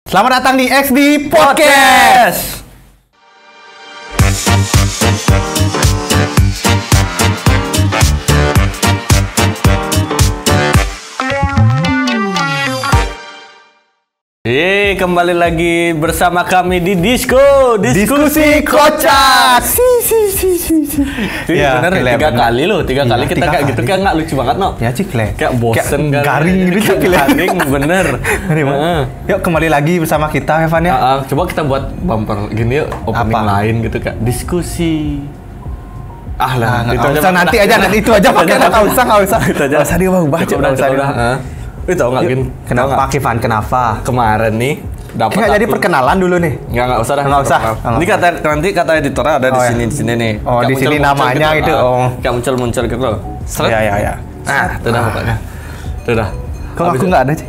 Selamat datang di XD Podcast. Kembali lagi bersama kami di Diskusi Kocak. Ya, bener, tiga kali kita kayak gitu kan nggak lucu banget no? Ya Cikle. Kayak bosen kan? Garing gitu Cikle. Garing bener. Yuk kembali lagi bersama kita Evan ya. Coba kita buat bumper gini yuk, opening lain gitu kak. Diskusi. Nanti aja pakai nggak usah. Nggak usah diubah coba. Itu tau nggak Gin? Kenapa Kivan? Kenapa? Kemarin nih dapat jadi perkenalan dulu nih. Nggak usah dah. Nanti kata editornya ada di sini nih. Oh, di sini namanya gitu. Kayak muncul gitu loh. Ya. Nah, itu dah pokoknya. Itu dah. Kok aku nggak ada sih?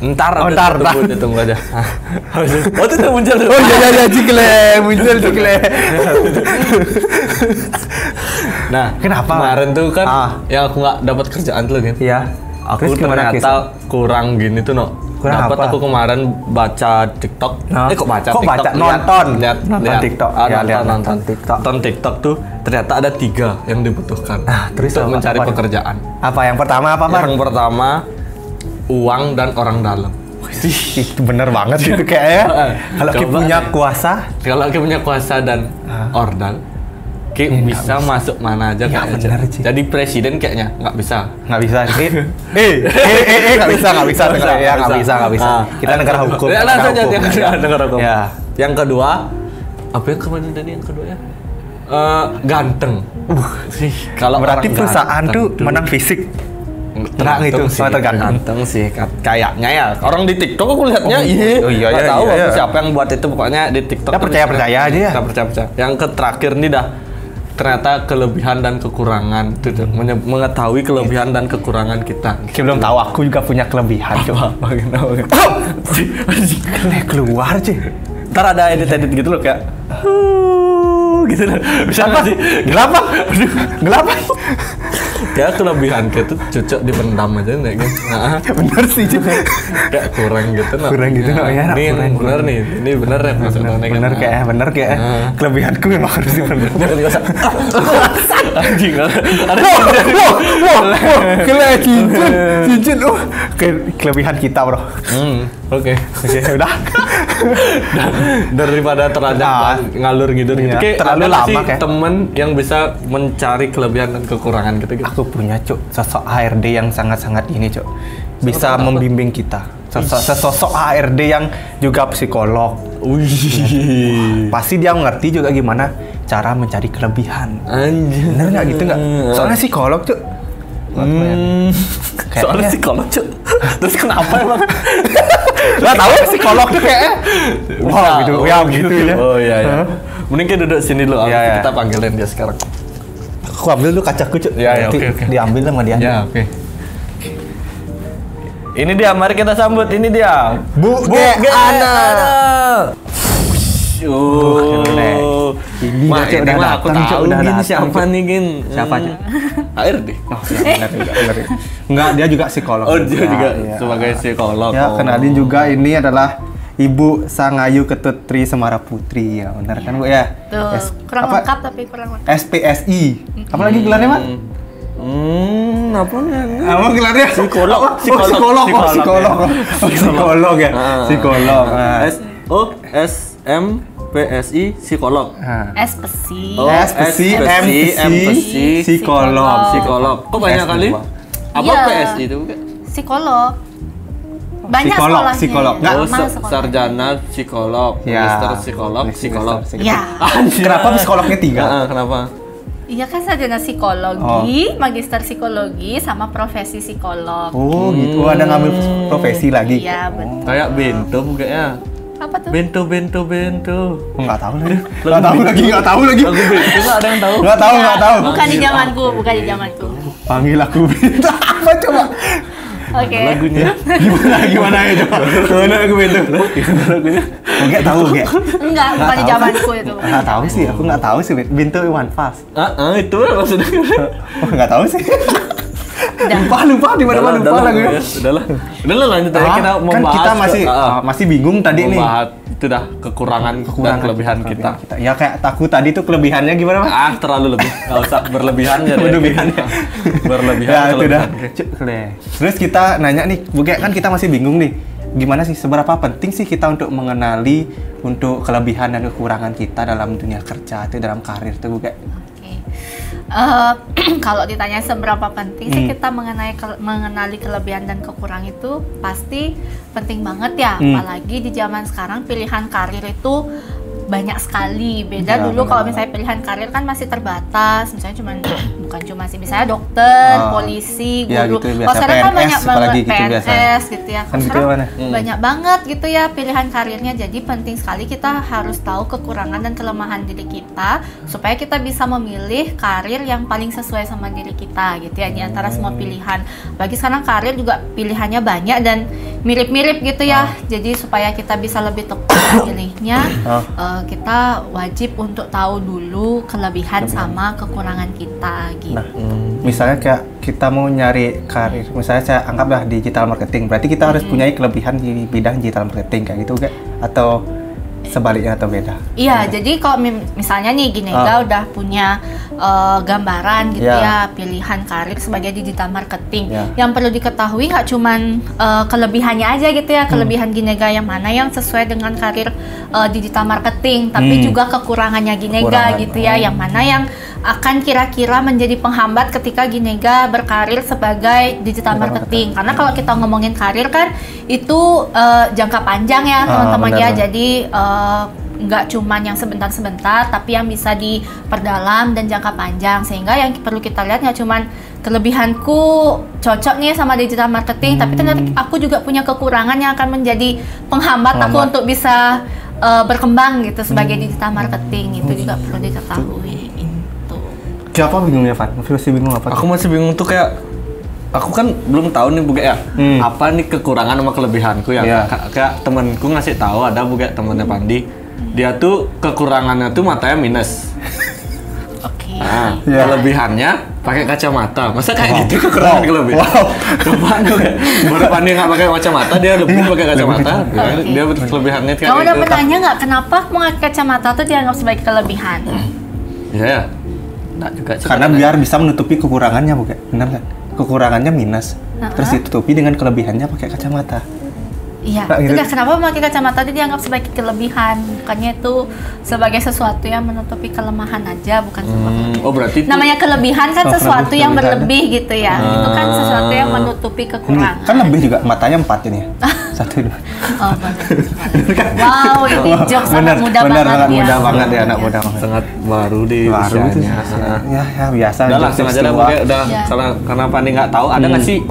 Ntar. Tunggu aja. Oh, itu udah muncul. Oh iya Cikle, muncul Cikle. Nah, kenapa? Kemarin tuh kan yang aku nggak dapat kerjaan tuh kan. Iya. Aku ternyata kurang gini tuh no. Dapat aku kemarin baca TikTok. Kok baca TikTok? Nonton TikTok. Nonton TikTok tuh ternyata ada 3 yang dibutuhkan. Terus untuk mencari pekerjaan. Apa yang pertama Yang pertama uang dan orang dalam. Itu bener banget itu kayaknya. Kalau kita punya kuasa dan ordal, bisa masuk mana aja kayaknya. Jadi presiden kayaknya nggak bisa. Nggak bisa. Kita negara hukum. Negara hukum. Yang kedua, apa yang kemarin tadi yang kedua ya? Ganteng. Kalau berarti perusahaan tuh menang fisik. Tergantung sih kayaknya ya. Orang di TikTok aku lihatnya nggak tahu siapa yang buat itu, pokoknya di TikTok. Kita percaya aja ya. Percaya. Yang terakhir nih dah. Ternyata kelebihan dan kekurangan itu mengetahui kelebihan dan kekurangan kita. Belum tahu, aku juga punya kelebihan. Apa keluar sih. Ntar ada edit gitu loh kayak gitu loh. Bisa nggak sih? Gelap. Kayak kelebihan kita tuh cocok dipendam aja nih kan. Bener sih. Kayak kurang gitu no. Ya. Ini bener ya maksudnya. Bener kayak. Kelebihanku memang harus dipendam. Anjing. Wah, cincin. Kelebihan kita, bro. Oke, udah. Daripada terlalu ngalur gitu. Kayak terlalu lama kayak. Temen yang bisa mencari kelebihan dan kekurangan gitu. Aku punya sosok HRD yang sangat-sangat ini bisa membimbing kita. Sosok HRD yang juga psikolog. Pasti dia ngerti juga gimana cara mencari kelebihan. Anjir. Bener nggak gitu nggak? Soalnya psikolog Soalnya psikolog Terus kenapa emang? Nggak tahu psikolog tuh kayaknya. Gitu ya. Oh iya. Mending kita duduk sini dulu. Kita panggilin dia sekarang. Aku ambil dulu kacaku Oke. Diambil sama dia. Ya oke. Ini dia, mari kita sambut. Ini dia, Bu Ana. Ini mah aku tahu Gin siapa nih Gin? Siapa aja? HRD. Benar. Enggak, dia juga psikolog. Oh, dia juga sebagai psikolog. Ya, kenalin juga ini adalah Ibu Sangayu Ketutri Semara Putri. Ya, benar kan Bu ya? Tuh, kurang lengkap tapi kurang lengkap. SPSI. Apa lagi gelarnya, Mak? Apa nih? Apa gelarnya? Psikolog ya. Psikolog. SMPSI psikolog. SPSI psikolog. Kok banyak kali? Apa PSI itu? Psikolog. Banyak psikolog. Sarjana psikolog, magister psikolog. Ya. Kenapa psikolognya 3? Kenapa? Iya kan sarjana psikologi, magister psikologi, sama profesi psikolog. Oh gitu, ada ngambil profesi lagi? Iya betul. Kayak bento kayaknya. Apa tuh? Bento. Nggak tahu lagi. Lagu bento nggak ada yang tahu? Nggak tahu. Bukan di zamanku. Panggil aku bento. Apa coba? Oke. Lagunya gimana ya coba? Gimana lagu bento? Lagunya? Nggak tahu nggak? Enggak, bukan di zamanku itu. Nggak tahu sih, aku nggak tahu sih bento One Fast. Itu maksudnya. Nggak tahu sih. Lupa di mana lupa lagi. Udahlah lanjut aja kita mau kan bahas. kita masih bingung tadi nih. Bahas itu dah kekurangan dan kelebihan kita. Ya kayak aku tadi tuh kelebihannya gimana, Mas? Terlalu lebih. Enggak usah berlebihannya deh. Berlebihan Ya itu dah. kelebihan. Terus kita nanya nih, Buge, kan kita masih bingung nih. Gimana sih, seberapa penting sih kita untuk mengenali untuk kelebihan dan kekurangan kita dalam dunia kerja itu, dalam karir tuh, Buge? Kalau ditanya seberapa penting sih kita mengenali kelebihan dan kekurangan itu pasti penting banget ya. Apalagi di zaman sekarang pilihan karir itu banyak sekali. Beda Ya, dulu kalau misalnya pilihan karir kan masih terbatas. Misalnya bukan cuma sih, misalnya dokter, polisi, Ya, guru. gitu, biasa Kalau sekarang kan PNS, banyak banget apalagi gitu PNS gitu ya. Kan Kalau gitu sekarang mana? banyak banget gitu ya pilihan karirnya. Jadi penting sekali kita harus tahu kekurangan dan kelemahan diri kita supaya kita bisa memilih karir yang paling sesuai sama diri kita gitu ya, di antara semua pilihan. Bagi sekarang karir juga pilihannya banyak dan mirip-mirip gitu ya. Jadi supaya kita bisa lebih tepat memilihnya, kita wajib untuk tahu dulu kelebihan sama kekurangan kita gitu. Nah, misalnya kayak kita mau nyari karir, misalnya saya anggaplah digital marketing, berarti kita harus punya kelebihan di bidang digital marketing kayak gitu, kayak atau sebaliknya atau beda? Iya, jadi kalau misalnya nih Ginega udah punya gambaran gitu ya, pilihan karir sebagai digital marketing. Yang perlu diketahui nggak cuman kelebihannya aja gitu ya, kelebihan Ginega yang mana yang sesuai dengan karir digital marketing, tapi juga kekurangannya Ginega gitu ya, yang mana yang akan kira-kira menjadi penghambat ketika Ginega berkarir sebagai digital marketing. Karena kalau kita ngomongin karir kan itu jangka panjang ya teman-teman ya. Jadi nggak cuman yang sebentar-sebentar, tapi yang bisa diperdalam dan jangka panjang. Sehingga yang perlu kita lihat nggak cuman kelebihanku cocok nih sama digital marketing, tapi ternyata aku juga punya kekurangan yang akan menjadi penghambat aku untuk bisa berkembang gitu sebagai digital marketing. Itu juga perlu diketahui. Siapa bingungnya, Van? Masih bingung apa? Aku masih bingung tuh kayak aku kan belum tahu nih Buge ya. Apa nih kekurangan sama kelebihanku ya. Kayak temenku ngasih tahu ada Buge, temennya Pandi. Dia tuh kekurangannya tuh matanya minus. Oke. Nah, kelebihannya pakai kacamata. Masa kayak gitu kekurangan kelebihan? Coba baru Pandi nggak pakai kacamata, dia lebih pakai kacamata. Dia kelebihannya kayak Kamu udah pernah nanya nggak kenapa memakai kacamata tuh dianggap sebagai kelebihan? Iya. Nah, juga karena biar bisa menutupi kekurangannya, Bukan? Benar nggak? Kekurangannya minus, terus ditutupi dengan kelebihannya pakai kacamata. Iya, gitu. Udah kenapa memakai kacamata itu dianggap sebagai kelebihan? Bukannya itu sebagai sesuatu yang menutupi kelemahan aja, bukan sesuatu. Oh, berarti namanya kelebihan kan sesuatu yang berlebih gitu ya. Itu kan sesuatu yang menutupi kekurangan. Kan lebih juga, matanya 4 ini ya. 1, 2. Oh, benar. Wow, ini jokes anak muda banget ya. Muda banget ya, anak muda banget. Sangat baru di usianya. Ya biasa. Udah langsung aja dah Buge, udah karena Pandi nggak tahu, ada nggak sih,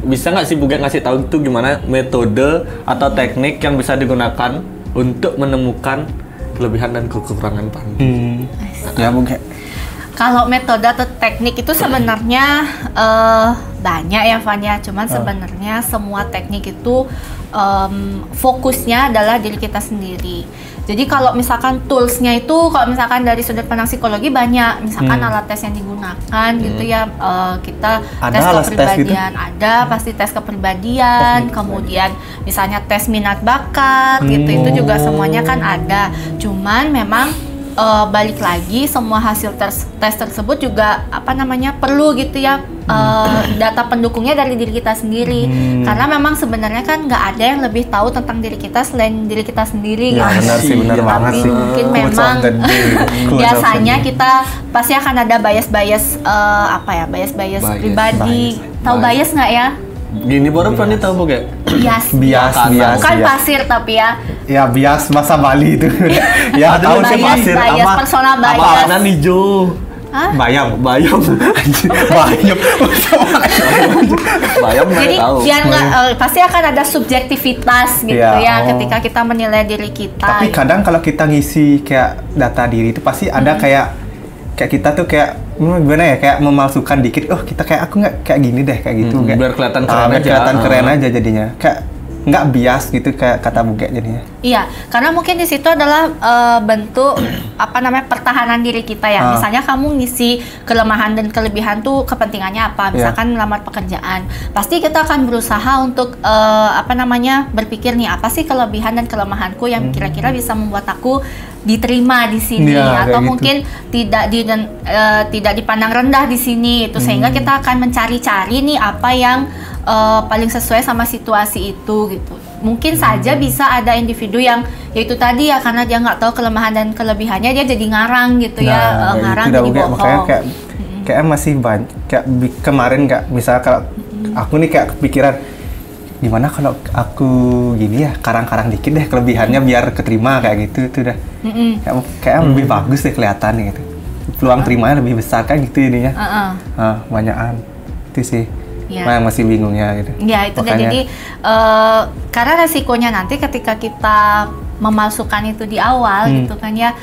bisa nggak sih Buge ngasih tahu tuh gimana metode atau teknik yang bisa digunakan untuk menemukan kelebihan dan kekurangan Pandi? Ya Buge. Kalau metode atau teknik itu sebenarnya banyak ya Van ya, cuman sebenarnya semua teknik itu fokusnya adalah diri kita sendiri. Jadi kalau misalkan toolsnya itu, kalau misalkan dari sudut pandang psikologi banyak, misalkan alat tes yang digunakan gitu ya, kita ada tes kepribadian, ada pasti tes kepribadian, kemudian misalnya tes minat bakat gitu, itu juga semuanya kan ada. Cuman memang balik lagi semua hasil tes tersebut juga perlu gitu ya data pendukungnya dari diri kita sendiri, karena memang sebenarnya kan nggak ada yang lebih tahu tentang diri kita selain diri kita sendiri ya, gitu. Benar sih, benar banget sih. Mungkin memang biasanya kita pasti akan ada bias pribadi. Tahu bias nggak ya? Gini baru Pandi tahu Buge? Bias. Bukan pasir tapi ya. Ya bias bahasa Bali itu. Ya tahu sih pasir bias, persona bias. Warna hijau. Bayam. Bayam Jadi tahu. biar nggak pasti akan ada subjektivitas gitu ya ketika kita menilai diri kita. Tapi kadang kalau kita ngisi kayak data diri itu pasti ada kayak kita tuh kayak gimana ya, kayak memalsukan dikit. Oh kita kayak aku nggak kayak gini deh, kayak gitu. Biar kelihatan keren aja. Kelihatan keren aja jadinya. Kayak nggak bias gitu kayak kata Buge jadinya. Iya, karena mungkin di situ adalah bentuk pertahanan diri kita ya. Misalnya kamu ngisi kelemahan dan kelebihan tuh kepentingannya apa? Misalkan melamar pekerjaan, pasti kita akan berusaha untuk berpikir nih apa sih kelebihan dan kelemahanku yang kira-kira bisa membuat aku diterima di sini atau mungkin tidak dipandang rendah di sini itu sehingga kita akan mencari-cari nih apa yang paling sesuai sama situasi itu gitu. Mungkin saja bisa ada individu yang yaitu tadi ya karena dia nggak tahu kelemahan dan kelebihannya dia jadi ngarang gitu ngarang jadi bohong. Makanya kayak masih banyak kayak kemarin misal kalau aku nih kayak kepikiran gimana kalau aku gini ya karang-karang dikit deh kelebihannya biar keterima kayak gitu itu udah kayak lebih bagus deh kelihatan gitu. Peluang terimanya lebih besar kan gitu ininya. Banyakan itu sih. Yang masih bingungnya gitu. Ya itu makanya, jadi karena resikonya nanti ketika kita memalsukan itu di awal gitu kan ya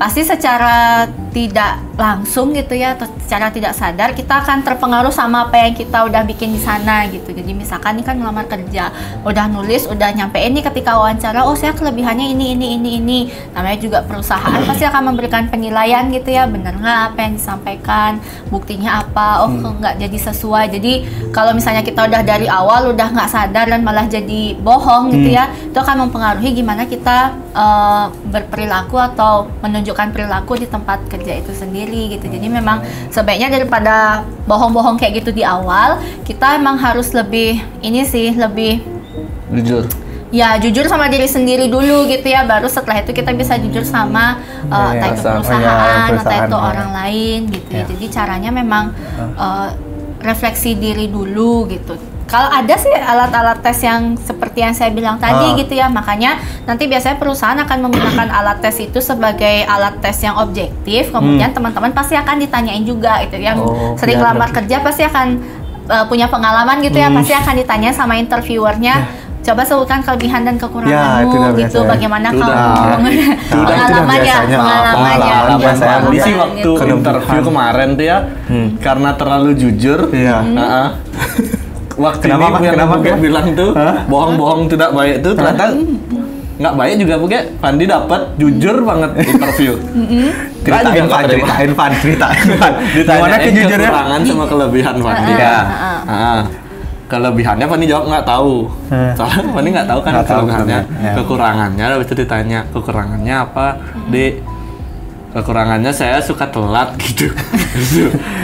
pasti secara tidak langsung gitu ya atau secara tidak sadar kita akan terpengaruh sama apa yang kita udah bikin di sana gitu. Jadi misalkan ini kan melamar kerja, udah nulis, udah nyampein nih ketika wawancara, oh saya kelebihannya ini. Namanya juga perusahaan pasti akan memberikan penilaian gitu ya, bener nggak apa yang disampaikan, buktinya apa, oh nggak jadi sesuai. Jadi kalau misalnya kita udah dari awal udah nggak sadar dan malah jadi bohong gitu ya, itu akan mempengaruhi gimana kita berperilaku atau menunjukkan perilaku di tempat kerja itu sendiri gitu. Jadi memang sebaiknya daripada bohong-bohong kayak gitu di awal, kita emang harus lebih jujur. Ya jujur sama diri sendiri dulu gitu ya, baru setelah itu kita bisa jujur sama entah itu perusahaan atau itu orang lain gitu ya. Jadi caranya memang refleksi diri dulu gitu. Kalau ada sih alat-alat tes yang seperti yang saya bilang tadi gitu ya, makanya nanti biasanya perusahaan akan menggunakan alat tes itu sebagai alat tes yang objektif, kemudian teman-teman pasti akan ditanyain juga gitu, yang sering lamar kerja pasti akan punya pengalaman gitu ya, pasti akan ditanya sama interviewernya, coba sebutkan kelebihan dan kekuranganmu gitu, bagaimana kamu pengalamannya. Di waktu interview kemarin tuh ya, karena terlalu jujur, waktu ini yang Buge bilang tuh bohong-bohong tidak baik tuh ternyata nggak baik juga Buge. Fandi dapat jujur banget interview. Ceritain Fan. Gimana kejujurannya? Kekurangan sama kelebihan Fandi ya. Kelebihannya Fandi jawab nggak tahu. Soalnya Fandi nggak tahu kan kelebihannya. Kekurangannya habis itu ditanya kekurangannya apa, kekurangannya saya suka telat gitu.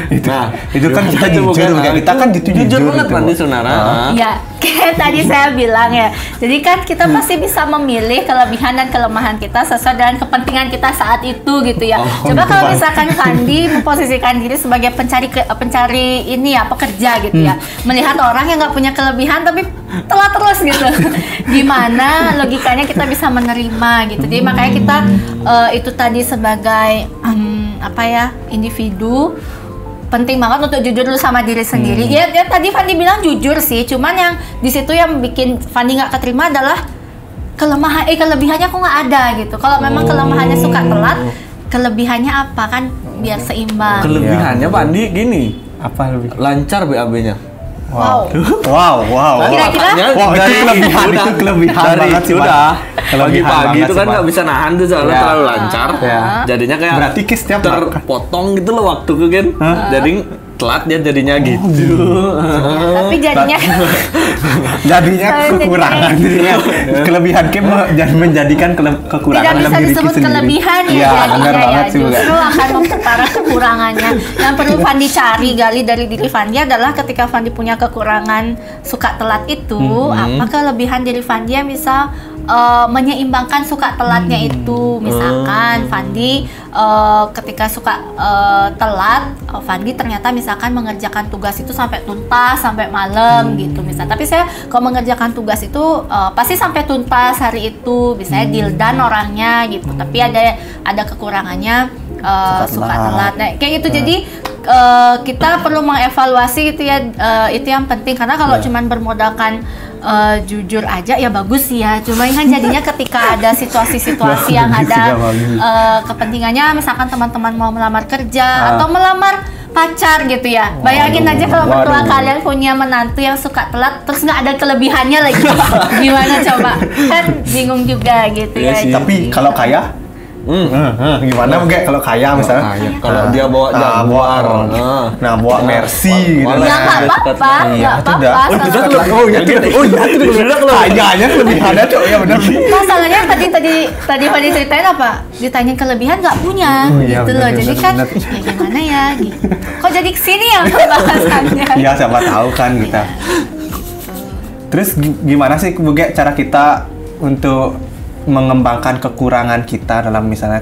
Nah, itu kan kita jujur, kita kan jujur banget Fandi Sunara. Ya, kayak tadi saya bilang ya. Jadi kan kita pasti bisa memilih kelebihan dan kelemahan kita sesuai dengan kepentingan kita saat itu gitu ya. Coba kalau misalkan Fandi memposisikan diri sebagai pencari ini ya, pekerja gitu ya. Melihat orang yang nggak punya kelebihan tapi telat terus gitu. Gimana logikanya kita bisa menerima gitu. Jadi makanya kita itu tadi sebagai individu penting banget untuk jujur dulu sama diri sendiri. Ya tadi Fandi bilang jujur sih, cuman yang di situ yang bikin Fandi nggak keterima adalah kelebihannya kok nggak ada gitu. Kalau memang kelemahannya suka telat, kelebihannya apa kan biar seimbang. Kelebihannya Fandi gini, apa lebih? Lancar BAB-nya. Wow. Kira-kira itu kelebihan banget sih. Pagi-pagi itu kan nggak bisa nahan tuh soalnya terlalu lancar. Jadinya kayak berarti setiap terpotong gitu loh waktu kan. Jadi telat dia jadinya gitu. Tapi jadinya kekurangan. Kelebihan Kim menjadikan kekurangan tidak bisa disebut kelebihan ya jadinya ya. Justru akan memperparah kekurangannya. Yang perlu Fandi gali dari diri Fandi adalah ketika Fandi punya kekurangan suka telat itu, apa kelebihan diri Fandi yang bisa menyeimbangkan suka telatnya itu. Misalkan Fandi ketika suka telat, Fandi ternyata misalkan mengerjakan tugas itu sampai tuntas, sampai malam gitu misal. Tapi saya kalau mengerjakan tugas itu pasti sampai tuntas hari itu, misalnya deal done orangnya gitu. Tapi ada kekurangannya suka telat. Nah, kayak gitu. Jadi kita perlu mengevaluasi gitu ya, itu yang penting karena kalau cuman bermodalkan jujur aja ya bagus sih ya, cuma kan jadinya ketika ada situasi-situasi yang ada kepentingannya, misalkan teman-teman mau melamar kerja atau melamar pacar gitu ya. Bayangin aja kalau mertua kalian punya menantu yang suka telat, terus nggak ada kelebihannya lagi. Gimana coba? Kan bingung juga gitu ya. Tapi kalau kaya, gimana mungkin kalau kaya misalnya? Kalau dia bawa Jaguar, bawa Mercy gitu. Ya nggak apa-apa, nggak apa-apa. Kayaknya kelebihannya cok ya benar. Masalahnya tadi Fadi ceritain apa? Ditanya kelebihan nggak punya, gitu loh. Jadi kan, ya gimana ya? Gitu. Kok jadi kesini ya pembahasannya? Iya, siapa tahu kan kita. Terus gimana sih mungkin cara kita untuk mengembangkan kekurangan kita dalam misalnya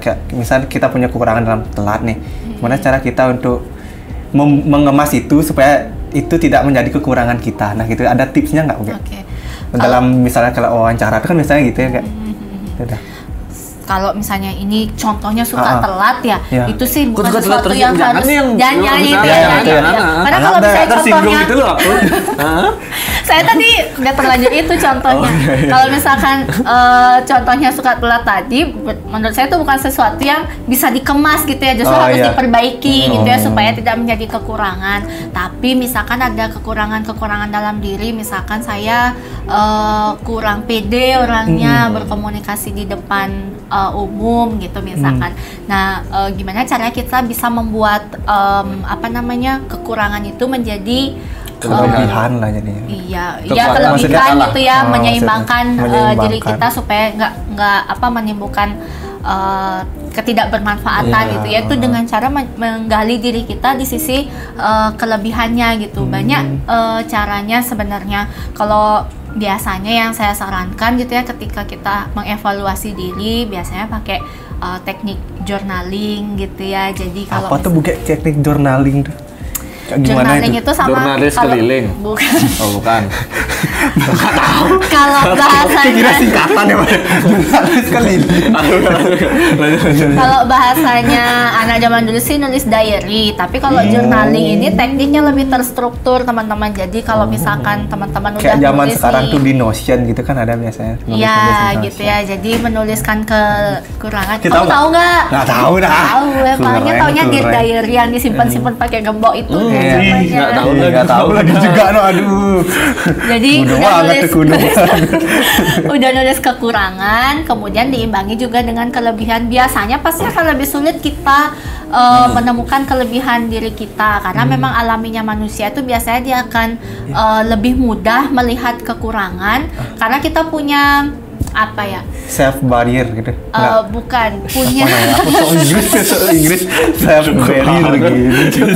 kita punya kekurangan dalam telat nih. Gimana cara kita untuk mengemas itu supaya itu tidak menjadi kekurangan kita. Nah, gitu ada tipsnya nggak mungkin? Dalam misalnya kalau wawancara itu kan misalnya gitu ya kayak. Udah. Kalau misalnya ini contohnya suka telat ya, itu sih bukan sesuatu telat, yang harus jangan itu ya. Karena kalau misalnya contohnya gitu loh aku. saya tadi udah terlanjur itu contohnya. Kalau misalkan contohnya suka telat tadi, menurut saya itu bukan sesuatu yang bisa dikemas gitu ya, justru harus diperbaiki gitu ya supaya tidak menjadi kekurangan. Tapi misalkan ada kekurangan dalam diri, misalkan saya kurang pede orangnya berkomunikasi di depan umum gitu misalkan. Nah, gimana caranya kita bisa membuat kekurangan itu menjadi kelebihan lah jadinya. Iya, kelebihan gitu ya, menyeimbangkan diri kita supaya nggak menimbulkan ketidakbermanfaatan gitu ya. Itu dengan cara menggali diri kita di sisi kelebihannya gitu. Banyak caranya sebenarnya. Kalau biasanya yang saya sarankan gitu ya, ketika kita mengevaluasi diri biasanya pakai teknik journaling gitu ya. Jadi kalau apa tuh bukan teknik journaling tuh? Journaling itu sama jurnalis keliling. Bukan. Oh, bukan. Kalau bahasanya kira singkatan ya, jurnalis keliling. Kalau bahasanya anak zaman dulu sih nulis diary, tapi kalau journaling ini tekniknya lebih terstruktur teman-teman. Jadi kalau misalkan teman-teman udah kayak zaman nulis sekarang tuh di Notion gitu kan ada biasanya. Iya gitu ya. Jadi menuliskan kekurangan. Kamu tahu nggak? Nggak tahu dah. Tahu ya, paling taunya di diary yang disimpan-simpan pakai gembok itu. Nggak tahu lagi juga no, aduh. Jadi udah nulis kekurangan, kemudian diimbangi juga dengan kelebihan. Biasanya pasti akan lebih sulit kita menemukan kelebihan diri kita karena memang alaminya manusia itu biasanya dia akan lebih mudah melihat kekurangan karena kita punya self barrier gitu. Bukan, punya Inggris self barrier gitu.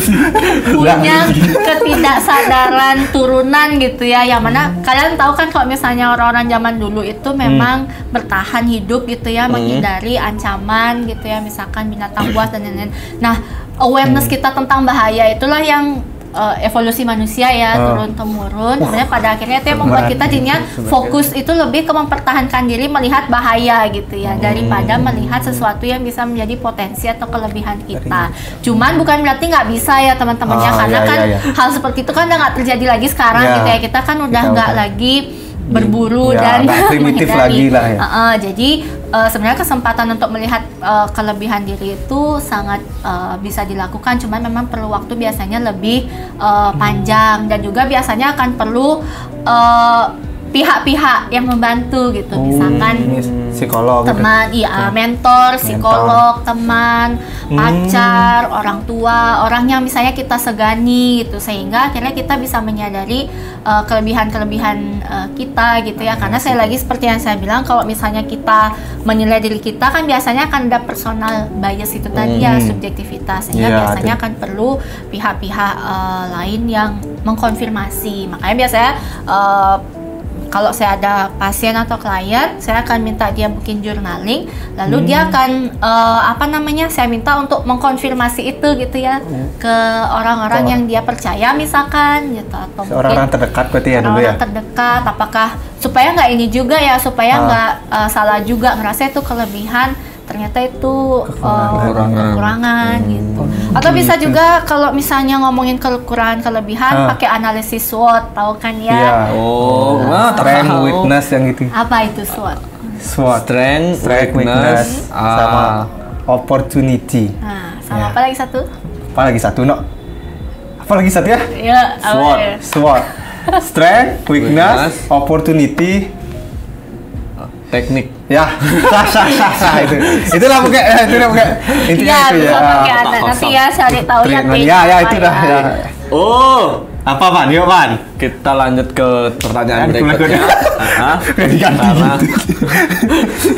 punya ketidaksadaran turunan gitu ya, yang mana kalian tahu kan kalau misalnya orang-orang zaman dulu itu memang bertahan hidup gitu ya, menghindari ancaman gitu ya, misalkan binatang buas dan lain-lain. Nah, awareness kita tentang bahaya itulah yang evolusi manusia ya turun temurun. Kemudian pada akhirnya itu yang membuat kita jadinya fokus itu lebih ke mempertahankan diri melihat bahaya gitu ya, daripada melihat sesuatu yang bisa menjadi potensi atau kelebihan kita. Cuman bukan berarti nggak bisa ya teman-teman ya, karena kan hal seperti itu kan udah nggak terjadi lagi sekarang gitu ya. Kita kan udah nggak lagi berburu dan primitif lagi lah ya. Jadi sebenarnya kesempatan untuk melihat kelebihan diri itu sangat bisa dilakukan, cuman memang perlu waktu biasanya lebih panjang, dan juga biasanya akan perlu pihak-pihak yang membantu gitu, misalkan psikolog, teman, mentor, psikolog, teman, pacar, orang tua, orang yang misalnya kita segani gitu, sehingga akhirnya kita bisa menyadari kelebihan-kelebihan kita gitu ya. Karena saya lagi seperti yang saya bilang, kalau misalnya kita menilai diri kita kan biasanya akan ada personal bias itu tadi ya, subjektivitas, sehingga biasanya akan perlu pihak-pihak lain yang mengkonfirmasi. Makanya biasanya kalau saya ada pasien atau klien, saya akan minta dia bikin journaling, lalu dia akan saya minta untuk mengkonfirmasi itu gitu ya ke orang-orang yang dia percaya misalkan gitu, atau orang-orang terdekat berarti ya dulu ya. Orang terdekat, apakah supaya nggak ini juga ya, supaya nggak salah juga ngerasa itu kelebihan, ternyata itu kekurangan gitu. Atau bisa juga kalau misalnya ngomongin kekurangan kelebihan pakai analisis SWOT, tahu kan ya? Strength, weakness yang gitu. Apa itu SWOT? Strength, weakness, sama opportunity. Nah, sama apa lagi satu? Apa lagi satu, no? Apalagi satu ya? Ya, SWOT. SWOT. Strength, weakness, opportunity, teknik. ya, sah itu. Itulah pokoknya, intinya Ya, itu ya. bisa pakai ada. Nanti ya cari tahu ya. Ya, itu dah. Ya. Oh, Apa Pan? Yuk Pan. kita lanjut ke pertanyaan Aduh, berikutnya. Diganti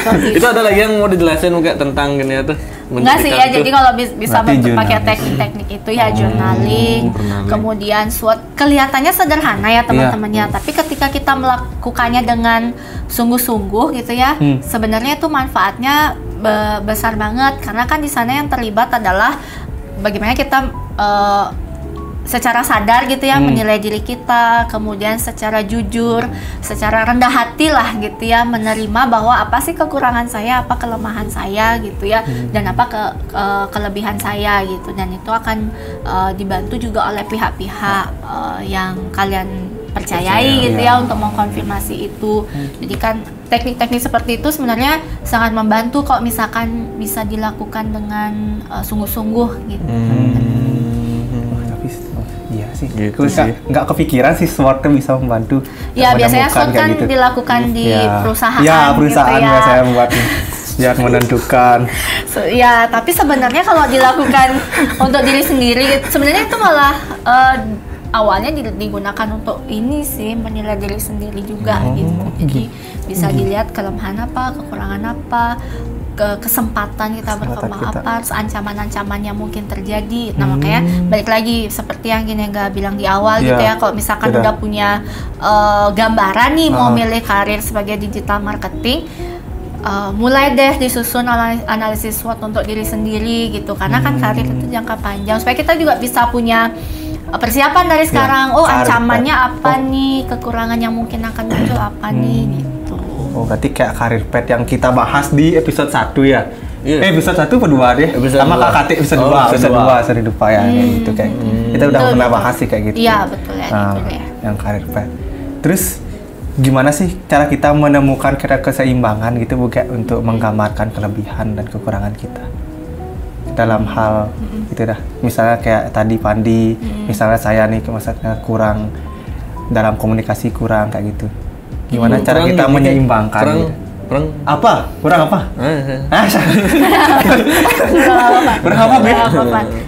Karena gitu. itu ada lagi yang mau dijelasin mungkin tentang gini ya tuh. Enggak sih ya, Menceritakan jadi tuh. kalau bisa Berarti pakai journaling. teknik-teknik itu ya journaling, journaling. kemudian SWOT kelihatannya sederhana ya teman-temannya, tapi ketika kita melakukannya dengan sungguh-sungguh gitu ya, sebenarnya itu manfaatnya besar banget karena kan di sana yang terlibat adalah bagaimana kita secara sadar gitu ya menilai diri kita, kemudian secara jujur, secara rendah hati lah gitu ya menerima bahwa apa sih kekurangan saya, apa kelemahan saya gitu ya, dan apa kelebihan saya gitu, dan itu akan dibantu juga oleh pihak-pihak yang kalian percayai gitu ya untuk mengkonfirmasi itu. Jadi kan teknik-teknik seperti itu sebenarnya sangat membantu kalau misalkan bisa dilakukan dengan sungguh-sungguh gitu. Iya sih. Gitu Terus sih. nggak kepikiran sih SWOT kan bisa membantu. Ya biasanya menemukan SWOT kan kayak gitu. dilakukan di perusahaan. Ya perusahaan gitu ya. biasanya membuat biar menentukan. Ya tapi sebenarnya kalau dilakukan untuk diri sendiri, sebenarnya itu malah awalnya digunakan untuk ini sih, menilai diri sendiri juga gitu. Jadi bisa dilihat kelemahan apa, kekurangan apa, kesempatan kita berkembang apa, ancaman-ancaman yang mungkin terjadi. Nah makanya balik lagi seperti yang Ginega bilang di awal gitu ya, kalau misalkan udah punya gambaran nih mau milih karir sebagai digital marketing, mulai deh disusun analisis SWOT untuk diri sendiri gitu, karena kan karir itu jangka panjang, supaya kita juga bisa punya persiapan dari sekarang. Ancamannya apa nih, kekurangan yang mungkin akan muncul apa nih gitu. Oh berarti kayak karir pet yang kita bahas di episode 1 ya? Iya. Episode 1 atau 2 deh? Episode Sama 2. KKT episode 2, episode 2 seri lupa ya kayak gitu kayak. Kita udah Betul, pernah betul. bahas sih kayak gitu. Iya betul ya, itu deh. Yang karir pet. Terus gimana sih cara kita menemukan kira keseimbangan gitu bukan untuk menggambarkan kelebihan dan kekurangan kita dalam hal itu dah. Misalnya kayak tadi Pandi, misalnya saya nih maksudnya kurang dalam komunikasi kurang kayak gitu. Gimana cara Kurang kita gini, menyeimbangkan? kurang gitu? kurang Apa? Kurang apa? Kurang apa, Be?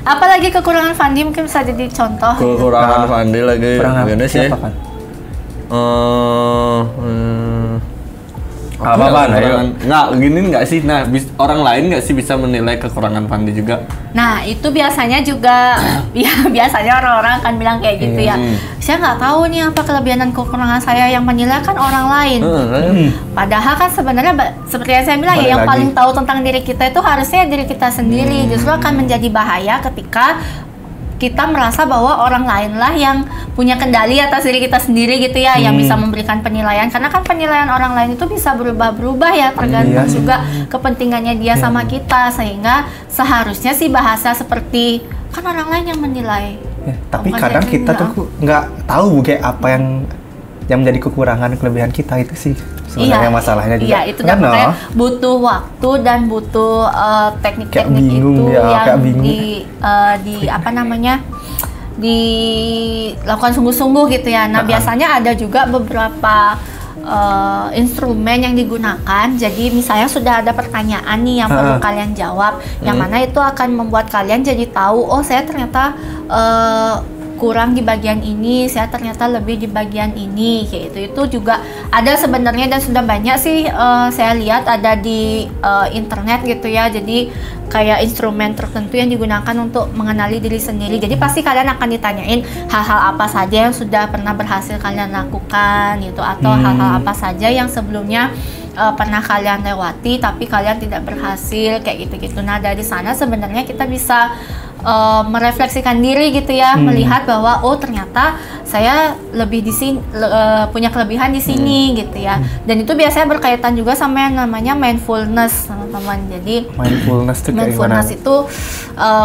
Apalagi kekurangan Fandi mungkin bisa jadi contoh. kekurangan Fandi lagi Kurang apa? gimana sih? Siapa kan? Apa Apa, ya, Pan? Ayo. kekurangan? Nggak, gini nggak sih? Nah, orang lain nggak sih bisa menilai kekurangan Fandi juga? Nah itu biasanya juga ya biasanya orang-orang akan bilang kayak gitu ya. Saya nggak tahu nih apa kelebihan dan kekurangan saya, yang menilai kan orang lain. Padahal kan sebenarnya seperti yang saya bilang ya, yang paling tahu tentang diri kita itu harusnya diri kita sendiri. Justru akan menjadi bahaya ketika kita merasa bahwa orang lain lah yang punya kendali atas diri kita sendiri gitu ya, yang bisa memberikan penilaian. Karena kan penilaian orang lain itu bisa berubah-berubah ya, tergantung juga kepentingannya dia sama kita. Sehingga seharusnya sih bahasa seperti kan orang lain yang menilai. Ya, tapi Bukan kadang saya kita tuh nggak tahu kayak apa yang menjadi kekurangan kelebihan kita itu sih sebenarnya masalahnya juga. Iya, itu kan makanya butuh waktu dan butuh teknik-teknik bingung itu ya, kayak yang bingung. di apa namanya, dilakukan sungguh-sungguh gitu ya. Nah biasanya ada juga beberapa instrumen yang digunakan. Jadi misalnya sudah ada pertanyaan nih yang perlu kalian jawab, yang mana itu akan membuat kalian jadi tahu, oh saya ternyata kurang di bagian ini, saya ternyata lebih di bagian ini, kayak itu juga ada sebenarnya, dan sudah banyak sih saya lihat ada di internet gitu ya. Jadi kayak instrumen tertentu yang digunakan untuk mengenali diri sendiri. Jadi pasti kalian akan ditanyain hal-hal apa saja yang sudah pernah berhasil kalian lakukan gitu, atau hal-hal apa saja yang sebelumnya pernah kalian lewati tapi kalian tidak berhasil, kayak gitu-gitu. Nah dari sana sebenarnya kita bisa merefleksikan diri gitu ya, melihat bahwa oh ternyata saya lebih di sini, punya kelebihan di sini gitu ya. Dan itu biasanya berkaitan juga sama yang namanya mindfulness, teman-teman. Jadi mindfulness itu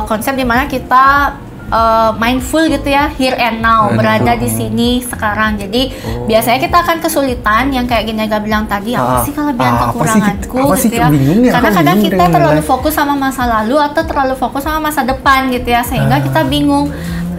konsep dimana kita mindful gitu ya, here and now, berada di sini sekarang. Jadi biasanya kita akan kesulitan yang kayak Ginega bilang tadi, apa sih kelebihan kekuranganku gitu ya. Karena kadang kita terlalu fokus sama masa lalu atau terlalu fokus sama masa depan gitu ya, sehingga kita bingung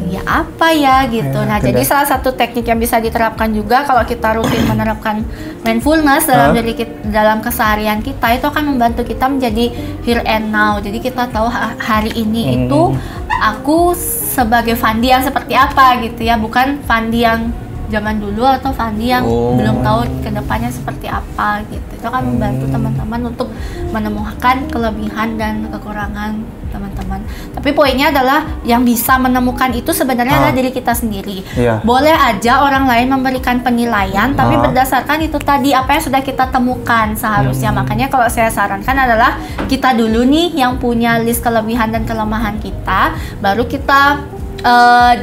ya apa ya gitu. Nah, jadi salah satu teknik yang bisa diterapkan juga kalau kita rutin menerapkan mindfulness dalam diri kita, dalam keseharian kita, itu akan membantu kita menjadi here and now. Jadi kita tahu hari ini itu aku sebagai Fandi yang seperti apa gitu ya, bukan Fandi yang zaman dulu atau Fandi yang belum tahu kedepannya seperti apa gitu. Itu akan membantu teman-teman untuk menemukan kelebihan dan kekurangan teman-teman. Tapi poinnya adalah yang bisa menemukan itu sebenarnya adalah diri kita sendiri. Boleh aja orang lain memberikan penilaian, tapi berdasarkan itu tadi apa yang sudah kita temukan seharusnya. Makanya kalau saya sarankan adalah kita dulu nih yang punya list kelebihan dan kelemahan kita, baru kita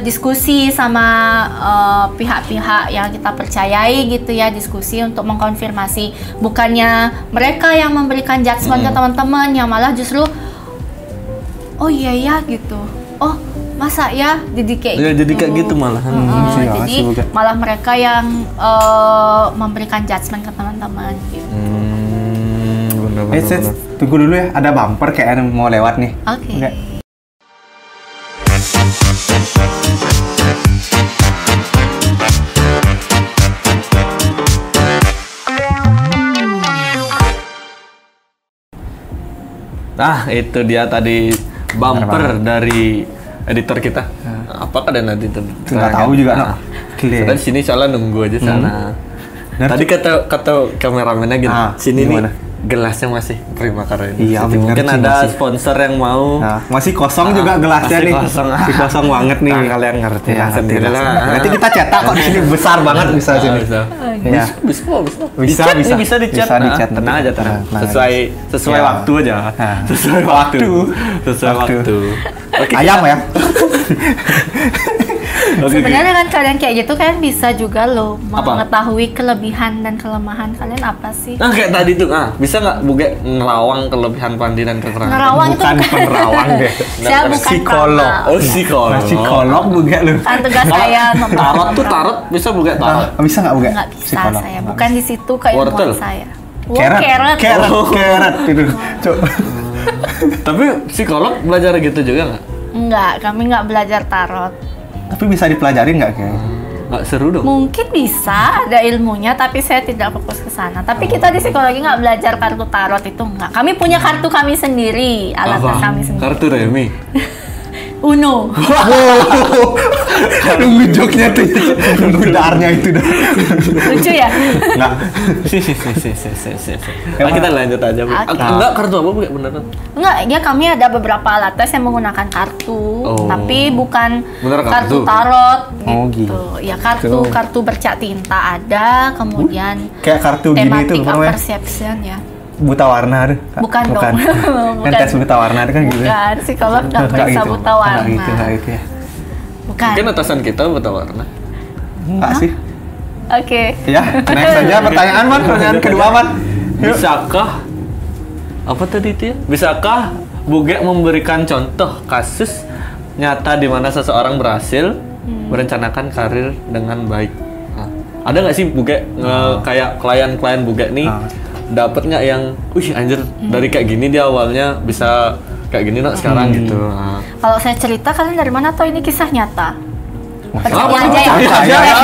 diskusi sama pihak-pihak yang kita percayai gitu ya, diskusi untuk mengkonfirmasi, bukannya mereka yang memberikan judgement ke teman-teman, yang malah justru oh iya ya gitu, oh masa ya jadi kayak gitu. Jadi kayak gitu malah. Jadi malah mereka yang memberikan judgement ke teman-teman gitu. Bener. Tunggu dulu ya, ada bumper kayak mau lewat nih. Oke. Nah, itu dia tadi bumper dari editor kita. Apakah dan nanti itu? Nggak tahu juga, no. Kita di sini soalnya nunggu aja sana. Tadi kata kameramennya gini, sini gimana? nih gelasnya masih prima karena Iya, mungkin ada sponsor yang mau. Masih kosong juga gelasnya nih. Masih kosong banget nih. Kalian ngerti Ya, sendiri lah. Nanti kita cetak kok di sini besar banget bisa sini. Bisa dicat. Tenang aja, tenang. Sesuai waktu aja. Sesuai waktu. Ayam ya. Sebenarnya kan kalian kayak gitu kan bisa juga loh mengetahui kelebihan dan kelemahan kalian apa sih? Nah kayak tadi tuh, bisa nggak Buge ngerawang kelebihan Pandi dan kekurangan? Ngerawang itu bukan penerawang deh. Saya bukan psikolog. Oh psikolog. Psikolog Buge lu. Kan tugas saya tarot bisa Buge tarot? Bisa nggak Buge? Nggak bisa saya, bukan di situ keilmuan saya. Carrot itu. Tapi psikolog belajar gitu juga nggak? Enggak, kami nggak belajar tarot. Tapi bisa dipelajarin nggak kayak? Nggak seru dong? Mungkin bisa, ada ilmunya, tapi saya tidak fokus ke sana. Tapi kita di psikologi nggak belajar kartu tarot itu nggak. Kami punya kartu kami sendiri, alatnya kami sendiri. Kartu Remi? Uno. Nunggu joknya tuh, nunggu darnya itu dah. Lucu ya? Nggak. Kita lanjut aja. Enggak, kartu apa Bu? Beneran? Enggak, ya kami ada beberapa alat tes yang menggunakan kartu, tapi bukan kartu tarot gitu. Ya kartu bercat tinta ada, kemudian kayak kartu gini itu tematik perception ya. Buta warna ada? Bukan dong. Kan tes buta warna itu kan gitu. Bukan, psikolog nggak periksa buta warna. Nggak gitu ya. Bukan. Mungkin atasan kita buta warna. Enggak sih. Oke. Ya, next saja pertanyaan kedua, Man. Bisakah apa tadi itu ya? Bisakah Buge memberikan contoh kasus nyata di mana seseorang berhasil merencanakan karir dengan baik? Ada nggak sih Buge kayak klien-klien Buge nih dapat nggak yang, anjir dari kayak gini dia awalnya bisa kayak gini sekarang gitu. Kalau saya cerita kalian dari mana atau ini kisah nyata? Percaya aja ya.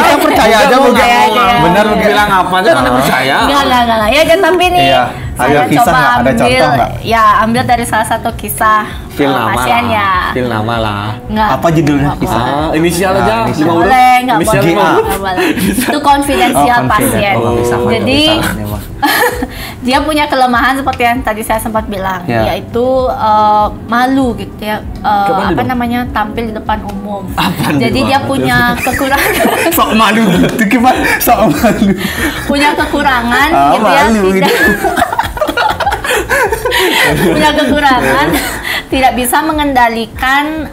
Kita percaya aja Buge. Bener bilang apa aja kan percaya. Enggak. Ya tapi nih saya coba ambil ambil dari salah satu kisah pasien ya. Fil nama lah. Apa judulnya kisah? Inisial aja. Nggak boleh. Itu konfidensial pasien. Jadi dia punya kelemahan seperti yang tadi saya sempat bilang, yaitu malu gitu ya, tampil di depan umum. Jadi dia punya kekurangan. Sok malu gitu gimana? Sok malu. Punya kekurangan gitu ya. Punya kekurangan, tidak bisa mengendalikan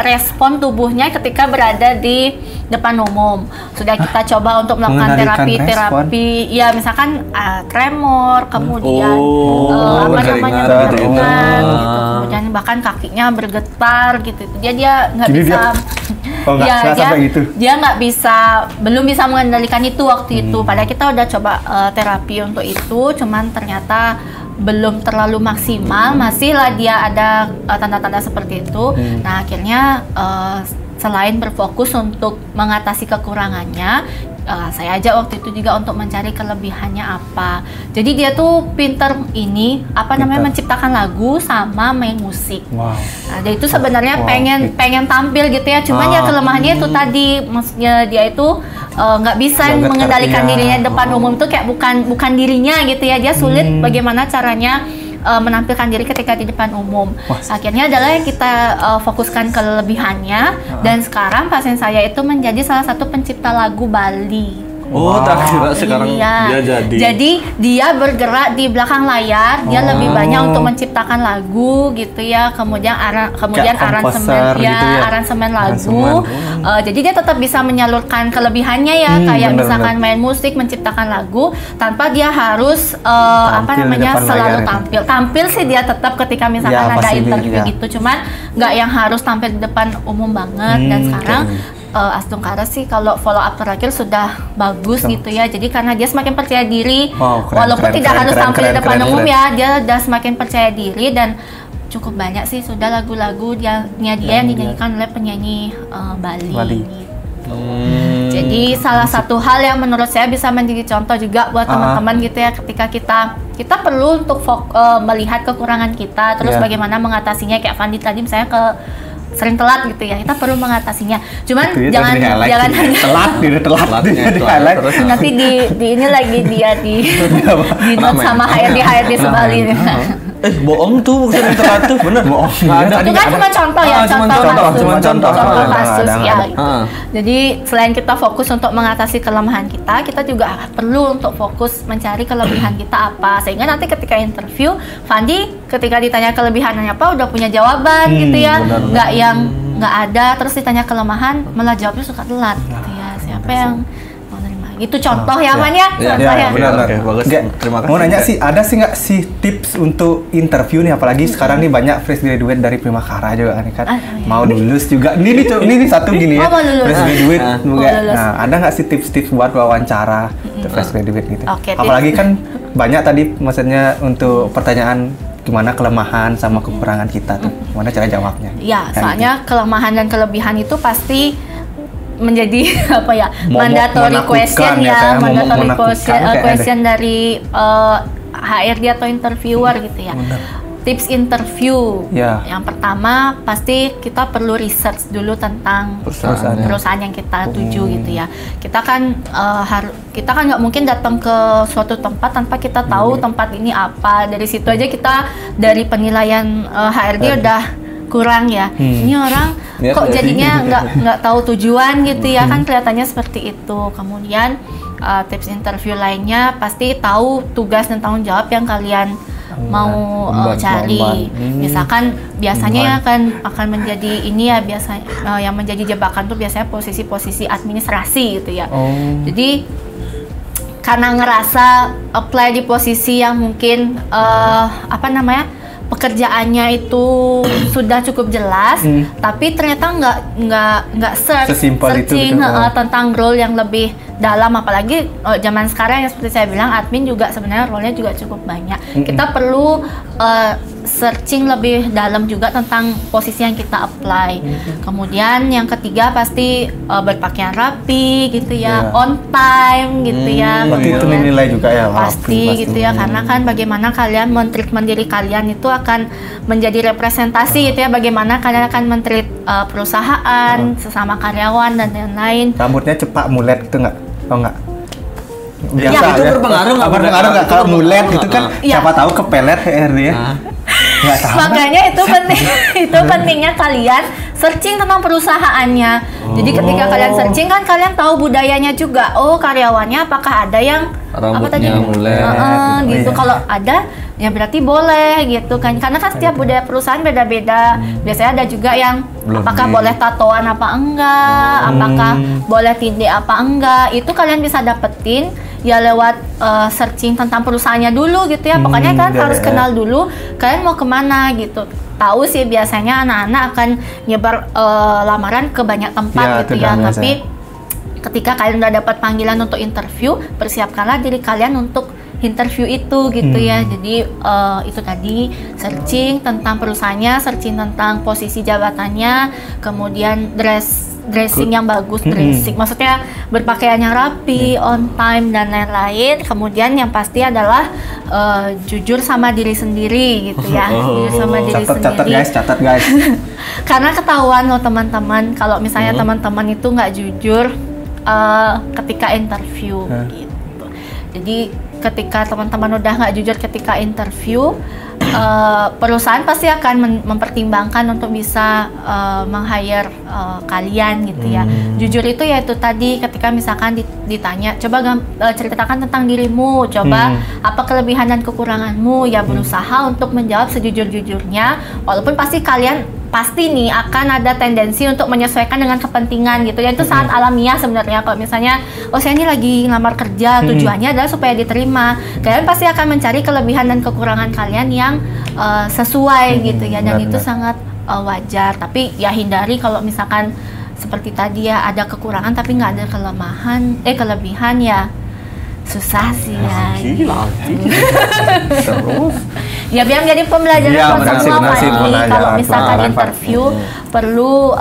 respon tubuhnya ketika berada di depan umum. Sudah kita coba untuk melakukan terapi, ya misalkan tremor, kemudian kemudian bahkan kakinya bergetar gitu. Dia nggak bisa. Dia nggak bisa, belum bisa mengendalikan itu waktu itu. Padahal kita udah coba terapi untuk itu, cuman ternyata belum terlalu maksimal, masih lah dia ada tanda-tanda seperti itu. Nah akhirnya selain berfokus untuk mengatasi kekurangannya, saya ajak waktu itu juga untuk mencari kelebihannya apa. Jadi dia tuh pinter menciptakan lagu sama main musik. Wow. Nah, dia itu sebenarnya pengen tampil gitu ya. Cuman ya kelemahannya itu tadi, maksudnya dia itu nggak bisa mengendalikan dirinya depan umum tuh, kayak bukan dirinya gitu ya. Dia sulit bagaimana caranya menampilkan diri ketika di depan umum. Akhirnya adalah yang kita fokuskan kelebihannya, dan sekarang pasien saya itu menjadi salah satu pencipta lagu Bali. Oh, tak kira sekarang dia jadi. Jadi dia bergerak di belakang layar, dia lebih banyak untuk menciptakan lagu gitu ya. Kemudian aransemen lagu. Jadi dia tetap bisa menyalurkan kelebihannya ya, kayak misalkan main musik, menciptakan lagu tanpa dia harus selalu tampil. Tampil sih dia tetap ketika misalkan ada interview gitu, cuman nggak yang harus tampil di depan umum banget. Dan sekarang Astungkara sih kalau follow up terakhir sudah bagus gitu ya. Jadi karena dia semakin percaya diri, walaupun tidak harus tampil di depan umum ya, dia udah semakin percaya diri, dan cukup banyak sih sudah lagu-lagu dia yang dinyanyikan oleh penyanyi Bali. Jadi salah satu hal yang menurut saya bisa menjadi contoh juga buat teman-teman gitu ya, ketika kita perlu untuk melihat kekurangan kita, terus bagaimana mengatasinya. Kayak Fandi tadi misalnya sering telat gitu ya, kita perlu mengatasinya. Cuman jangan hanya telat nanti di ini lagi dia di note sama HRD sebalik. Bohong tuh, bukan telat tuh, bener. Bohong. Itu kan cuma contoh ya, contoh kasus ya. Jadi selain kita fokus untuk mengatasi kelemahan kita juga perlu untuk fokus mencari kelebihan kita apa, sehingga nanti ketika interview, Fandi ketika ditanya kelebihannya apa udah punya jawaban gitu ya, nggak ada terus ditanya kelemahan malah jawabnya suka telat gitu ya. Siapa yang mau nerima? Itu contoh ya, Man ya. Benar. Bagus. Terima kasih. Mau nanya sih, ada sih nggak sih tips untuk interview nih, apalagi sekarang nih banyak fresh graduate dari Primakara juga kan, mau lulus juga. Ini satu gini ya, fresh graduate. Nah, ada nggak sih tips-tips buat wawancara fresh graduate gitu? Apalagi kan banyak tadi, maksudnya untuk pertanyaan gimana kelemahan sama kekurangan kita tuh, gimana cara jawabnya? Ya, soalnya kelemahan dan kelebihan itu pasti menjadi mandatory question ya, mandatory question dari HRD atau interviewer gitu ya. Tips interview, yang pertama pasti kita perlu research dulu tentang perusahaan yang kita tuju gitu ya. Kita kan nggak mungkin datang ke suatu tempat tanpa kita tahu tempat ini apa. Dari situ aja kita dari penilaian HRD udah kurang ya. Ini orang kok jadinya nggak tahu tujuan gitu ya, kan kelihatannya seperti itu. Kemudian tips interview lainnya pasti tahu tugas dan tanggung jawab yang kalian mau cari. Misalkan biasanya akan menjadi ini ya, yang menjadi jebakan tuh biasanya posisi-posisi administrasi gitu ya. Jadi karena ngerasa apply di posisi yang mungkin pekerjaannya itu sudah cukup jelas, tapi ternyata nggak searching tentang role yang lebih dalam, apalagi zaman sekarang yang seperti saya bilang, admin juga sebenarnya role-nya juga cukup banyak. Kita perlu searching lebih dalam juga tentang posisi yang kita apply. Kemudian yang ketiga pasti berpakaian rapi gitu ya, on time gitu ya. Berarti itu nilai juga ya. Pasti gitu ya, karena kan bagaimana kalian men-treatment diri kalian itu akan menjadi representasi gitu ya, bagaimana kalian akan men-treat perusahaan, sesama karyawan dan lain-lain. Rambutnya cepat mulet gitu nggak? Oh nggak? Biasa, itu berpengaruh nggak? Kalau mulet itu kan siapa tahu kepelet HRD ya. Makanya itu penting, itu pentingnya kalian searching tentang perusahaannya. Jadi ketika kalian searching kan kalian tahu budayanya juga. Oh, karyawannya apakah ada yang rambutnya mulet gitu. Kalau ada ya berarti boleh gitu kan. Karena kan setiap budaya perusahaan beda-beda. Biasanya ada juga yang apakah boleh tatoan apa enggak, apakah boleh tinde apa enggak. Itu kalian bisa dapetin ya lewat searching tentang perusahaannya dulu gitu ya. Pokoknya kan harus kenal dulu kalian mau kemana gitu. Tahu sih biasanya anak-anak akan nyebar lamaran ke banyak tempat gitu ya. Tapi ketika kalian udah dapat panggilan untuk interview, persiapkanlah diri kalian untuk interview itu gitu ya. Jadi itu tadi searching tentang perusahaannya, searching tentang posisi jabatannya, kemudian dressing yang bagus, dressing maksudnya berpakaian yang rapi, on time dan lain-lain. Kemudian yang pasti adalah jujur sama diri sendiri gitu ya. Jujur sama diri sendiri. Catat guys. Karena ketahuan loh teman-teman kalau misalnya teman-teman itu nggak jujur ketika interview gitu. Jadi ketika teman-teman udah nggak jujur ketika interview, perusahaan pasti akan mempertimbangkan untuk bisa meng-hire kalian gitu ya. Jujur itu ya itu tadi, ketika misalkan ditanya, coba ceritakan tentang dirimu, coba apa kelebihan dan kekuranganmu, ya berusaha untuk menjawab sejujur-jujurnya, walaupun pasti nih akan ada tendensi untuk menyesuaikan dengan kepentingan gitu ya. Itu sangat alamiah sebenarnya. Kalau misalnya saya ini lagi ngelamar kerja, tujuannya adalah supaya diterima, kalian pasti akan mencari kelebihan dan kekurangan kalian yang sesuai gitu ya, dan itu sangat wajar. Tapi ya hindari kalau misalkan seperti tadi ya, ada kekurangan tapi nggak ada kelebihan ya susah sih ya. Terus ya biar menjadi pembelajaran buat semua Fandi. Kalau misalkan interview perlu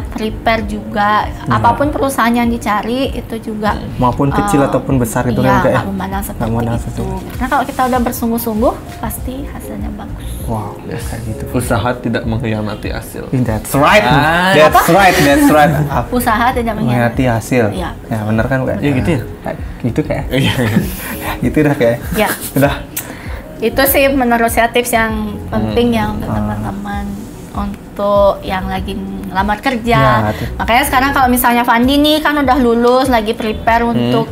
prepare juga. Apapun perusahaan yang dicari itu juga maupun kecil ataupun besar itu kan nggak memandang seperti itu. Karena kalau kita udah bersungguh-sungguh pasti hasilnya bagus. Wow, kayak gitu. Usaha tidak mengkhianati hasil. That's right. That's right. Usaha tidak mengkhianati hasil. Ya benar kan kayak. Iya gitu ya. Gitu kayak. Gitu dah kayak. Ya. Udah. Itu sih menurut saya tips yang penting ya untuk teman-teman, untuk yang lagi ngelamar kerja. Makanya sekarang kalau misalnya Fandi nih kan udah lulus, lagi prepare untuk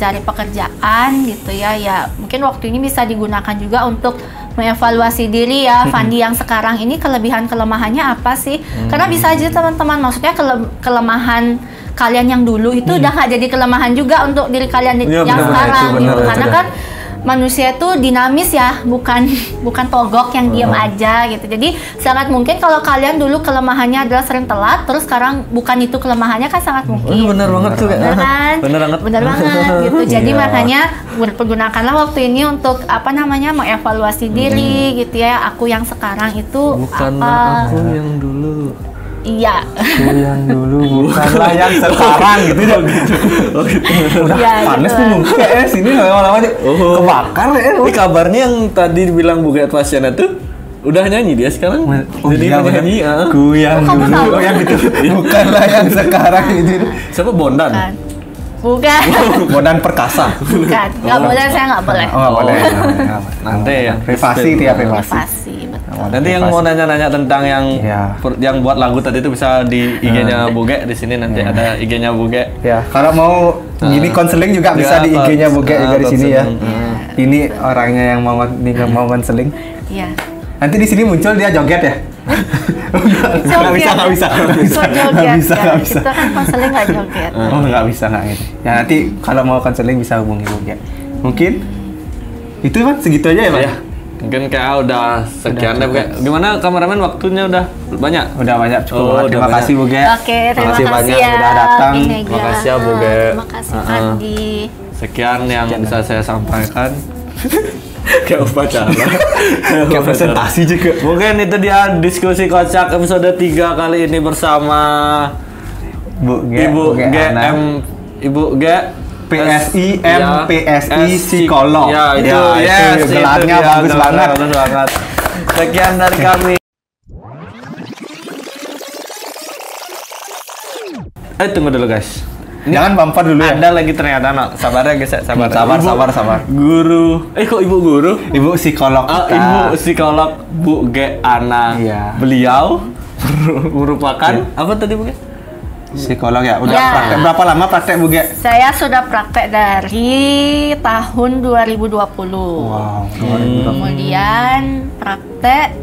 cari pekerjaan gitu ya, ya mungkin waktu ini bisa digunakan juga untuk mengevaluasi diri ya. Fandi yang sekarang ini kelebihan kelemahannya apa sih? Karena bisa aja teman-teman, maksudnya kelemahan kalian yang dulu itu udah nggak jadi kelemahan juga untuk diri kalian yang sekarang gitu. Karena kan manusia itu dinamis ya, bukan togok yang diam aja gitu. Jadi sangat mungkin kalau kalian dulu kelemahannya adalah sering telat, terus sekarang bukan itu kelemahannya, kan sangat mungkin. Bener banget tuh kan? Bener banget gitu. Jadi makanya pergunakanlah waktu ini untuk mengevaluasi diri gitu ya. Aku yang sekarang itu bukanlah aku yang dulu. Iya. Aku yang dulu bukanlah yang sekarang gitu ya. Udah panas tuh muka sini lama-lama kebakar ya. Ini kabarnya yang tadi dibilang Bu Get Pasien itu udah nyanyi dia sekarang. Jadi nyanyi. Aku yang dulu yang itu bukanlah yang sekarang itu. Siapa Bondan? Bukan. Bondan Perkasa. Bukan. Nggak boleh, saya nggak boleh. Nggak boleh. Nanti ya. Privasi tiap privasi. Nanti yang mau nanya-nanya tentang yang buat lagu tadi itu bisa di IG-nya Buge di sini, nanti ada IG-nya Buge. Ya, kalau mau gini konseling juga bisa di IG-nya Buge juga di sini ya. Ini orangnya yang mau konseling. Iya. Nanti di sini muncul dia joget ya. Nggak bisa. Kita kan konseling nggak joget. Oh, nggak bisa gitu. Ya nanti kalau mau konseling bisa hubungi Buge. Mungkin itu kan segitu aja ya Pak? Ya. Mungkin kayak udah sekian deh. Gimana kameramen, waktunya udah banyak? Udah banyak, cukup. Terima kasih Buge. Oke, terima kasih banyak ya udah datang. Terima kasih ya Buge. Terima kasih Fandi. Sekian yang bisa saya sampaikan. Kayak upacara. Kayak presentasi juga. Mungkin itu dia diskusi kocak episode 3 kali ini bersama Ibu G PSI MPSI psikolog. Ya, itu gelarnya bagus banget. Sekian dari kami. Tunggu dulu guys. Jangan bumper dulu ya. Ada lagi ternyata, sabar ya guys, sabar. Sabar. Guru. Kok ibu guru? Ibu psikolog. Ibu psikolog Bu G Ana. Iya. Beliau merupakan apa tadi Bu G? Psikolog ya. Udah praktek berapa lama praktek Bu Ge? Saya sudah praktek dari tahun 2020. Wow. Kemudian praktek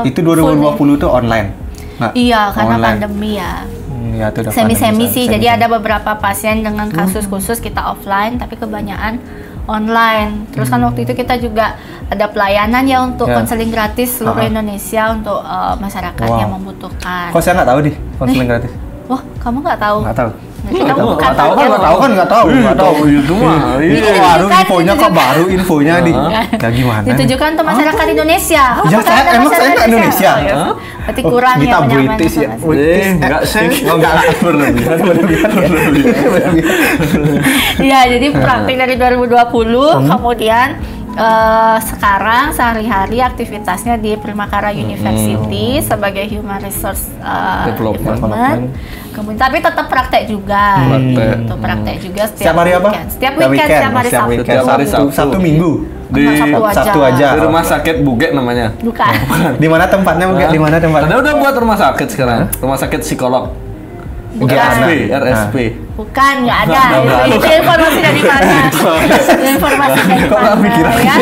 itu 2020 tuh online. Iya, karena pandemi ya. Ya, semi-semi sih. Jadi ada beberapa pasien dengan kasus khusus kita offline, tapi kebanyakan online. Terus kan waktu itu kita juga ada pelayanan ya untuk konseling gratis seluruh Indonesia untuk masyarakat yang membutuhkan. Kok saya nggak tahu nih konseling gratis? Wah, kamu nggak tahu? Nggak tahu. Kita bukan Nggak tahu target. nggak tahu. Itu mah. Ini Iya. baru Ditujukan- infonya kok baru infonya di. Ya gimana? Ditujukan untuk masyarakat Indonesia. Ya, Apakah saya- ada emang masyarakat saya nggak Indonesia. Oh, ya. Hah? Berarti kurang kita ya penyamanan British ya. informasi. Enggak sih. Oh enggak berlebihan. Iya, jadi praktik dari 2020, kemudian sekarang sehari-hari aktivitasnya di Primakara University sebagai Human Resource Development. Kemudian tapi tetap praktek juga. Gitu, praktek juga Setiap hari apa? weekend. Setiap weekend, setiap hari Sabtu. Setiap hari Sabtu. Satu minggu. Di Sabtu aja. Di rumah sakit Buge namanya. Bukan. Di mana tempatnya mungkin? Di mana tempatnya? Ada udah buat rumah sakit sekarang. Rumah sakit psikolog. Bukan. RSP. Bukan, nggak ada. Itu informasi dari mana? Informasi dari Kok nggak mikir mana ya?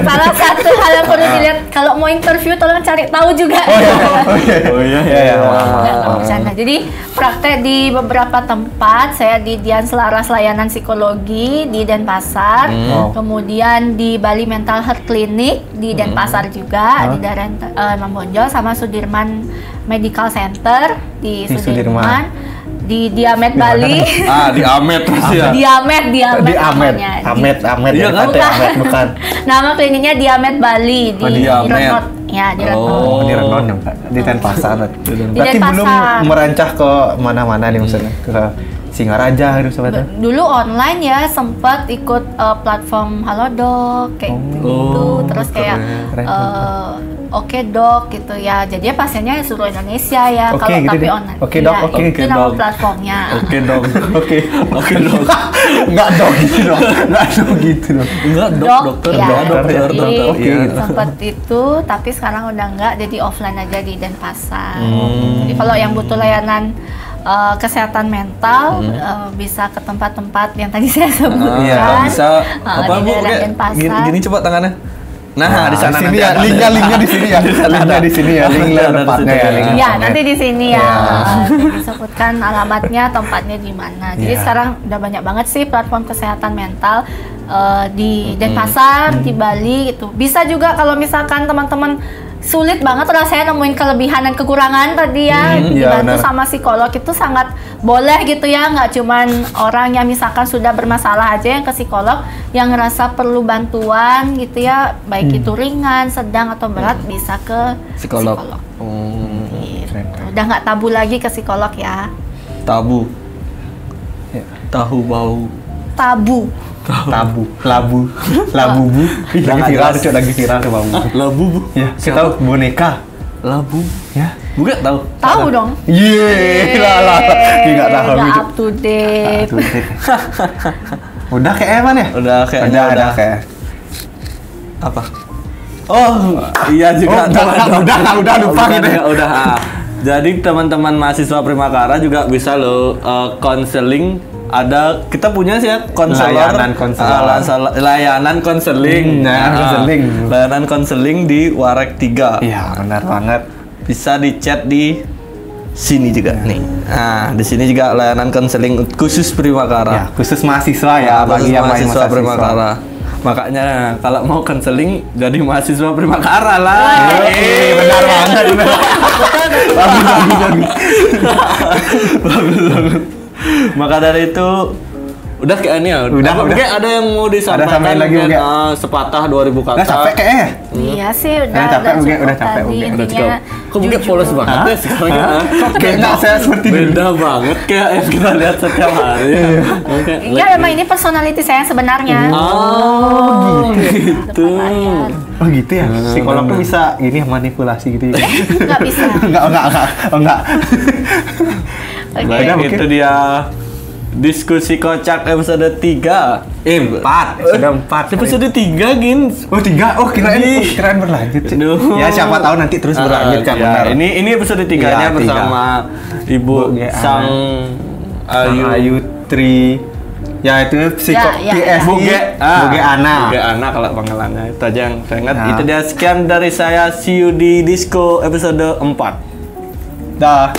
Salah satu hal yang perlu dilihat kalau mau interview tolong cari tahu juga. Oh iya. Ya. Nggak bercanda. Jadi praktek di beberapa tempat. Saya di Dian Selaras Layanan Psikologi di Denpasar, kemudian di Bali Mental Health Clinic di Denpasar juga, di daerah Imam Bonjol, sama Sudirman Medical Center di Sudirman. Di Diamet Bali. Di Amet terus ya. Diamet Di Amet. namanya. Amet. Iya kan? Amet bukan. Nama kliniknya Diamet Bali di Diamet. Renot. Ya, di Renot. Oh, di Renon ya, Pak. Di Denpasar. Berarti Denpasar. belum merancang ke mana-mana nih misalnya ke Singaraja gitu sobatnya. Dulu online ya, sempat ikut platform Halodoc kayak gitu. Terus kayak keren. Oke Dok gitu ya. Jadi pasiennya seluruh Indonesia ya. Oke, Kalau gitu tapi deh. online. Oke, Iya, Dok, oke. Itu Oke, nama Dok. platformnya. Oke dong. Oke. Oke dong. Enggak dong gitu dong. Enggak dong gitu dong. Enggak Dok, dokter, ya. dokter. Jadi Oke, gitu. sempat itu, tapi sekarang udah enggak. Jadi offline aja di Denpasar. Jadi kalau yang butuh layanan kesehatan mental bisa ke tempat-tempat yang tadi saya sebutkan. Iya, Bisa di apa Bu? daerah Kayak Denpasar. Gini coba tangannya. Nah, di sana sini nanti ya, ada. linknya di sini ya. Linknya di sini ya, link Ada di tempatnya situ. ya. link Iya, tempatnya. nanti di sini ya. Iya. Disebutkan alamatnya, tempatnya di mana. Jadi Iya. sekarang udah banyak banget sih platform kesehatan mental di Denpasar, di Bali gitu. Bisa juga kalau misalkan teman-teman sulit banget rasanya nemuin kelebihan dan kekurangan tadi ya, iya, dibantu benar. sama psikolog itu sangat boleh gitu ya, nggak cuman orang yang misalkan sudah bermasalah aja yang ke psikolog, yang ngerasa perlu bantuan gitu ya, baik itu ringan, sedang atau berat bisa ke Psikolog. Gitu. Udah nggak tabu lagi ke psikolog ya. Tabu. Ya. Tahu bau. Tabu. Labu bu. Ih, lagi Nggak viral jelas. tuh, lagi viral tuh Bang. Labu Bu. Ya, kita tahu boneka. Labu. Ya. Bu gak tahu? Tahu dong. Yeay, lah. Enggak tahu Nggak gitu. up to date. Udah kayak Evan ya? Udah kayaknya udah kayak. Apa? Oh, iya juga. udah lupa gitu ya. Udah. Jadi teman-teman mahasiswa Primakara juga bisa loh konseling. Kita punya sih ya konselor, layanan konseling, layanan konseling di Warek 3. Iya, benar banget. Bisa di-chat di sini juga nih. Nah, di sini juga layanan konseling khusus Primakara. Ya, khusus mahasiswa ya, Khusus bagi yang main mahasiswa Primakara. Makanya kalau mau konseling jadi mahasiswa Primakara lah. Benar banget. Bagus. Maka dari itu udah kayak ini ya. Udah. Mungkin ada yang mau disampaikan samain lagi mungkin, mungkin. sepatah 2000 kata. Udah capek kayaknya. Iya sih, udah Udah capek mungkin, cukup udah capek tadi. mungkin. Udah Intinya cukup. Kok mungkin polos banget ya sekarang ya? Kayak nggak saya seperti dulu. Beda banget kayak yang kita lihat setiap hari. Oke. Iya, memang ini personality saya yang sebenarnya. Oh, gitu. Oh gitu ya. Psikolog tuh bisa gini manipulasi gitu ya. Nggak bisa. Enggak. Oke. Baik, Udah, mungkin. itu dia diskusi kocak episode 3. 4. Sudah 4. Episode 3, Gin. Oh 3. Oh kirain berlanjut. Cik. Aduh. Ya siapa tahu nanti terus berlanjut kan Ya, benar. ini episode 3-nya Iya, bersama Ibu Bu Ge Sang Ayu Tri. Ya itu Ya. PSI. Buge Buge Ana. Buge Ana kalau panggilannya. Itu aja yang saya ingat. Ya. Itu dia, sekian dari saya. See you di Disco episode 4. Dah.